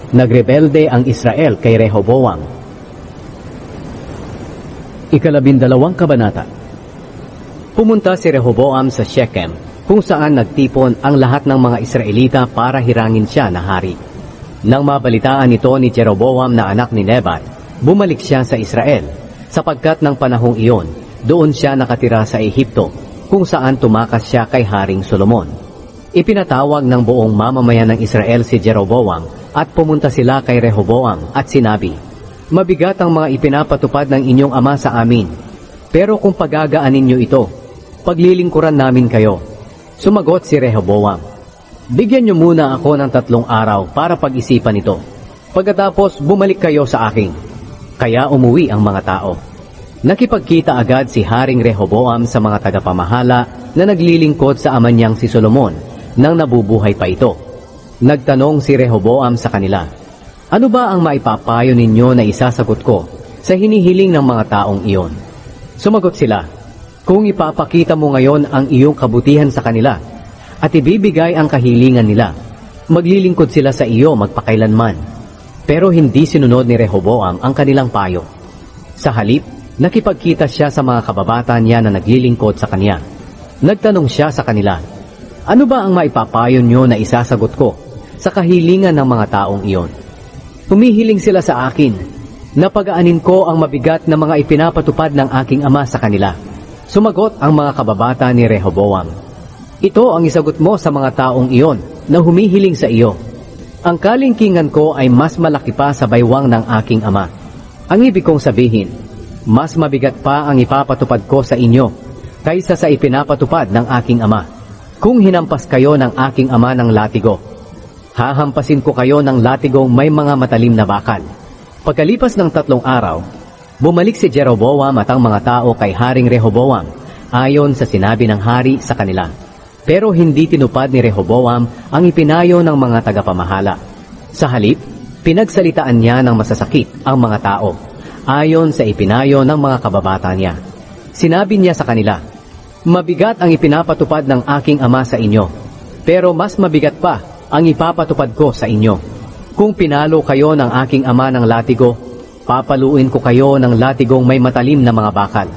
Nagrebelde ang Israel kay Rehoboam. 12 kabanata. Pumunta si Rehoboam sa Shechem, kung saan nagtipon ang lahat ng mga Israelita para hirangin siya na hari. Nang mabalitaan ito ni Jeroboam na anak ni Nebat, bumalik siya sa Israel, sapagkat ng panahong iyon, doon siya nakatira sa Ehipto, kung saan tumakas siya kay Haring Solomon. Ipinatawag ng buong mamamayan ng Israel si Jeroboam at pumunta sila kay Rehoboam at sinabi, "Mabigat ang mga ipinapatupad ng inyong ama sa amin, pero kung pagagaanin niyo ito, paglilingkuran namin kayo." Sumagot si Rehoboam, "Bigyan niyo muna ako ng 3 araw para pag-isipan ito. Pagkatapos bumalik kayo sa akin." Kaya umuwi ang mga tao. Nakipagkita agad si Haring Rehoboam sa mga tagapamahala na naglilingkod sa ama niyang si Solomon nang nabubuhay pa ito. Nagtanong si Rehoboam sa kanila, "Ano ba ang maipapayo ninyo na isasagot ko sa hinihiling ng mga taong iyon?" Sumagot sila, "Kung ipapakita mo ngayon ang iyong kabutihan sa kanila at ibibigay ang kahilingan nila, maglilingkod sila sa iyo magpakailanman." Pero hindi sinunod ni Rehoboam ang kanilang payo. Sa halip, nakipagkita siya sa mga kababata niya na naglilingkod sa kanya. Nagtanong siya sa kanila, "Ano ba ang maipapayo nyo na isasagot ko sa kahilingan ng mga taong iyon?" Humihiling sila sa akin na pagaanin ko ang mabigat na mga ipinapatupad ng aking ama sa kanila. Sumagot ang mga kababata ni Rehoboam, "Ito ang isagot mo sa mga taong iyon na humihiling sa iyo. Ang kalingkingan ko ay mas malaki pa sa baywang ng aking ama. Ang ibig kong sabihin, mas mabigat pa ang ipapatupad ko sa inyo kaysa sa ipinapatupad ng aking ama. Kung hinampas kayo ng aking ama ng latigo, hahampasin ko kayo ng latigong may mga matalim na bakal." Pagkalipas ng 3 araw, bumalik si Jeroboam at ang mga tao kay Haring Rehoboam ayon sa sinabi ng hari sa kanila. Pero hindi tinupad ni Rehoboam ang ipinayo ng mga tagapamahala. Sa halip, pinagsalitaan niya ng masasakit ang mga tao ayon sa ipinayo ng mga kababata niya. Sinabi niya sa kanila, "Mabigat ang ipinapatupad ng aking ama sa inyo, pero mas mabigat pa ang ipapatupad ko sa inyo. Kung pinalo kayo ng aking ama ng latigo, papaluin ko kayo ng latigong may matalim na mga bakal."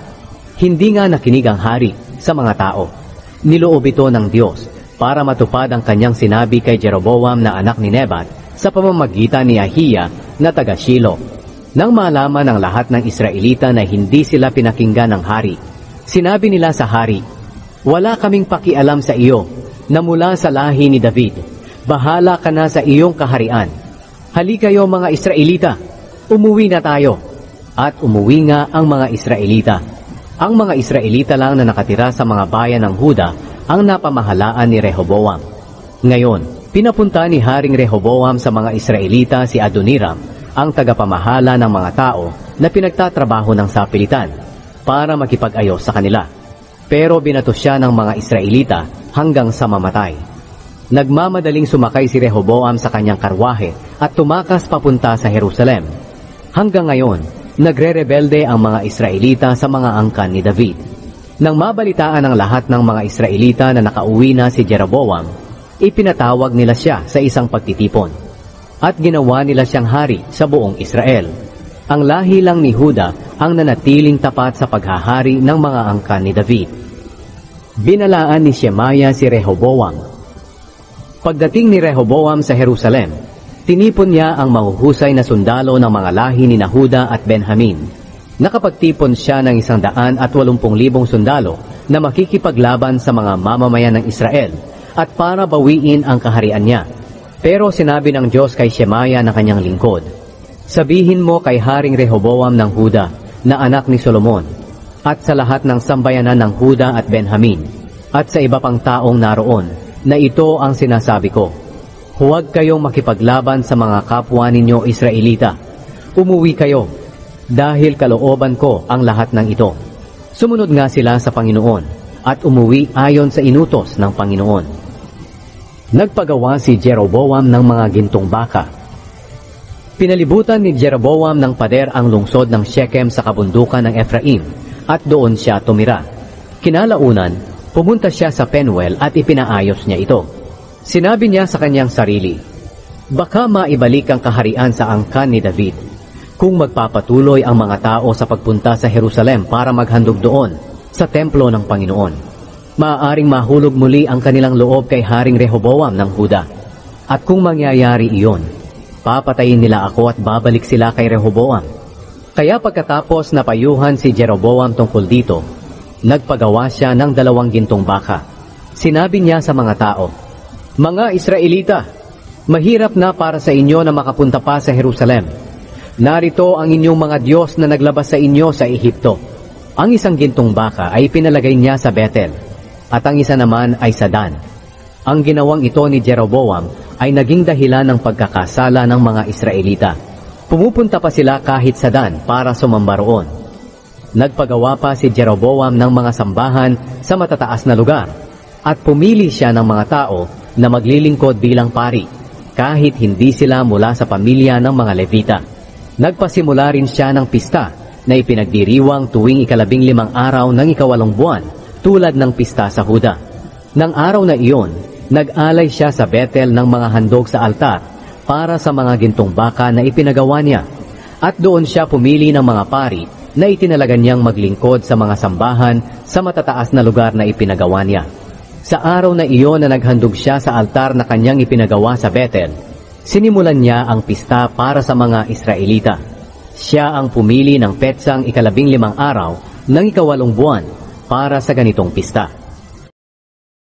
Hindi nga nakinig ang hari sa mga tao. Niloob ito ng Diyos para matupad ang kanyang sinabi kay Jeroboam na anak ni Nebat sa pamamagitan ni Ahiya na taga Shilo. Nang malaman ng lahat ng Israelita na hindi sila pinakinggan ng hari, sinabi nila sa hari, "Wala kaming pakialam sa iyo na mula sa lahi ni David. Bahala ka na sa iyong kaharian. Halika kayo mga Israelita, umuwi na tayo." At umuwi nga ang mga Israelita. Ang mga Israelita lang na nakatira sa mga bayan ng Huda ang napamahalaan ni Rehoboam. Ngayon, pinapunta ni Haring Rehoboam sa mga Israelita si Adoniram, ang tagapamahala ng mga tao na pinagtatrabaho ng sapilitan, para makipag-ayos sa kanila. Pero binato siya ng mga Israelita hanggang sa mamatay. Nagmamadaling sumakay si Rehoboam sa kanyang karwahe at tumakas papunta sa Jerusalem. Hanggang ngayon, nagre-rebelde ang mga Israelita sa mga angkan ni David. Nang mabalitaan ng lahat ng mga Israelita na nakauwi na si Jeroboam, ipinatawag nila siya sa isang pagtitipon. At ginawa nila siyang hari sa buong Israel. Ang lahi lang ni Huda ang nanatiling tapat sa paghahari ng mga angkan ni David. Binalaan ni Shemaya si Rehoboam. Pagdating ni Rehoboam sa Jerusalem, tinipon niya ang mahuhusay na sundalo ng mga lahi ni Huda at Benjamin. Nakapagtipon siya ng 180,000 sundalo na makikipaglaban sa mga mamamayan ng Israel at para bawiin ang kaharian niya. Pero sinabi ng Diyos kay Shemaya na kanyang lingkod, "Sabihin mo kay Haring Rehoboam ng Huda na anak ni Solomon, at sa lahat ng sambayanan ng Huda at Benjamin, at sa iba pang taong naroon, na ito ang sinasabi ko. Huwag kayong makipaglaban sa mga kapwa ninyo Israelita. Umuwi kayo, dahil kalooban ko ang lahat ng ito." Sumunod nga sila sa Panginoon, at umuwi ayon sa inutos ng Panginoon. Nagpagawa si Jeroboam ng mga gintong baka. Pinalibutan ni Jeroboam ng pader ang lungsod ng Shechem sa kabundukan ng Ephraim, at doon siya tumira. Kinalaunan, pumunta siya sa Penuel at ipinaayos niya ito. Sinabi niya sa kanyang sarili, Baka maibalik ang kaharian sa angkan ni David kung magpapatuloy ang mga tao sa pagpunta sa Jerusalem para maghandog doon sa templo ng Panginoon. Maaaring mahulog muli ang kanilang loob kay Haring Rehoboam ng Huda. At kung mangyayari iyon, papatayin nila ako at babalik sila kay Rehoboam. Kaya pagkatapos napayuhan si Jeroboam tungkol dito, nagpagawa siya ng 2 gintong baka. Sinabi niya sa mga tao, "Mga Israelita, mahirap na para sa inyo na makapunta pa sa Jerusalem. Narito ang inyong mga Diyos na naglabas sa inyo sa Ehipto." Ang isang gintong baka ay pinalagay niya sa Bethel, at ang isa naman ay sa Dan. Ang ginawang ito ni Jeroboam ay naging dahilan ng pagkakasala ng mga Israelita. Pumupunta pa sila kahit sa Dan para sumamba roon. Nagpagawa pa si Jeroboam ng mga sambahan sa matataas na lugar, at pumili siya ng mga tao na maglilingkod bilang pari, kahit hindi sila mula sa pamilya ng mga Levita. Nagpasimula rin siya ng pista na ipinagdiriwang tuwing 15 araw ng 8 buwan, tulad ng pista sa Huda. Nang araw na iyon, nag-alay siya sa Bethel ng mga handog sa altar para sa mga gintong baka na ipinagawa niya, at doon siya pumili ng mga pari na itinalaga niyang maglingkod sa mga sambahan sa matataas na lugar na ipinagawa niya. Sa araw na iyon na naghandog siya sa altar na kanyang ipinagawa sa Bethel, sinimulan niya ang pista para sa mga Israelita. Siya ang pumili ng petsang 15 araw ng 8 buwan para sa ganitong pista.